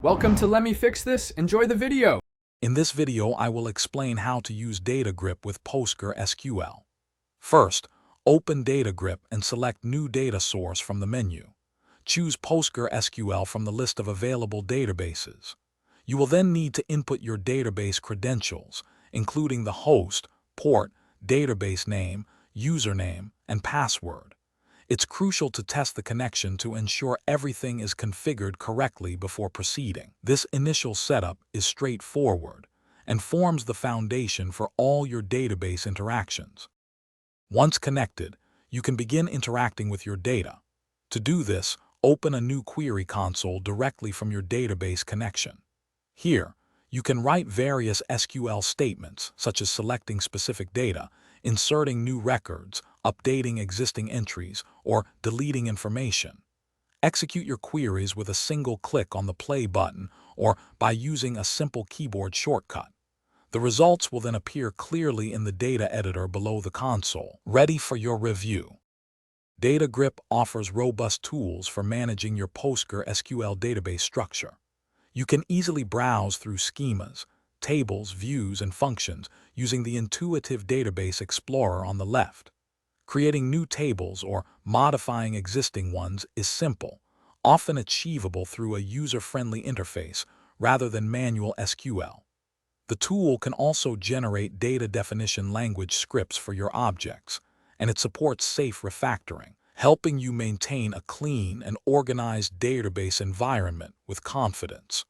Welcome to Let Me Fix This. Enjoy the video. In this video, I will explain how to use DataGrip with PostgreSQL. First, open DataGrip and select New Data Source from the menu. Choose PostgreSQL from the list of available databases. You will then need to input your database credentials, including the host, port, database name, username, and password. It's crucial to test the connection to ensure everything is configured correctly before proceeding. This initial setup is straightforward and forms the foundation for all your database interactions. Once connected, you can begin interacting with your data. To do this, open a new query console directly from your database connection. Here, you can write various SQL statements, such as selecting specific data, inserting new records, updating existing entries, or deleting information. Execute your queries with a single click on the play button or by using a simple keyboard shortcut. The results will then appear clearly in the data editor below the console, ready for your review. DataGrip offers robust tools for managing your PostgreSQL database structure. You can easily browse through schemas, tables, views, and functions using the intuitive Database Explorer on the left. Creating new tables or modifying existing ones is simple, often achievable through a user-friendly interface rather than manual SQL. The tool can also generate data definition language scripts for your objects, and it supports safe refactoring, helping you maintain a clean and organized database environment with confidence.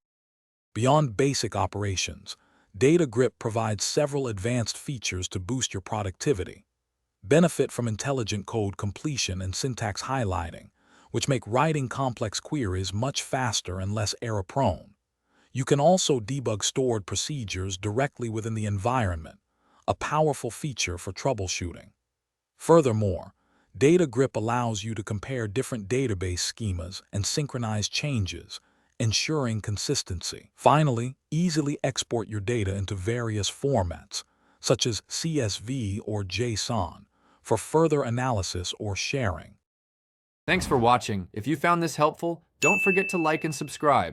Beyond basic operations, DataGrip provides several advanced features to boost your productivity. Benefit from intelligent code completion and syntax highlighting, which make writing complex queries much faster and less error-prone. You can also debug stored procedures directly within the environment, a powerful feature for troubleshooting. Furthermore, DataGrip allows you to compare different database schemas and synchronize changes, ensuring consistency. Finally, easily export your data into various formats, such as CSV or JSON, for further analysis or sharing. Thanks for watching. If you found this helpful, don't forget to like and subscribe.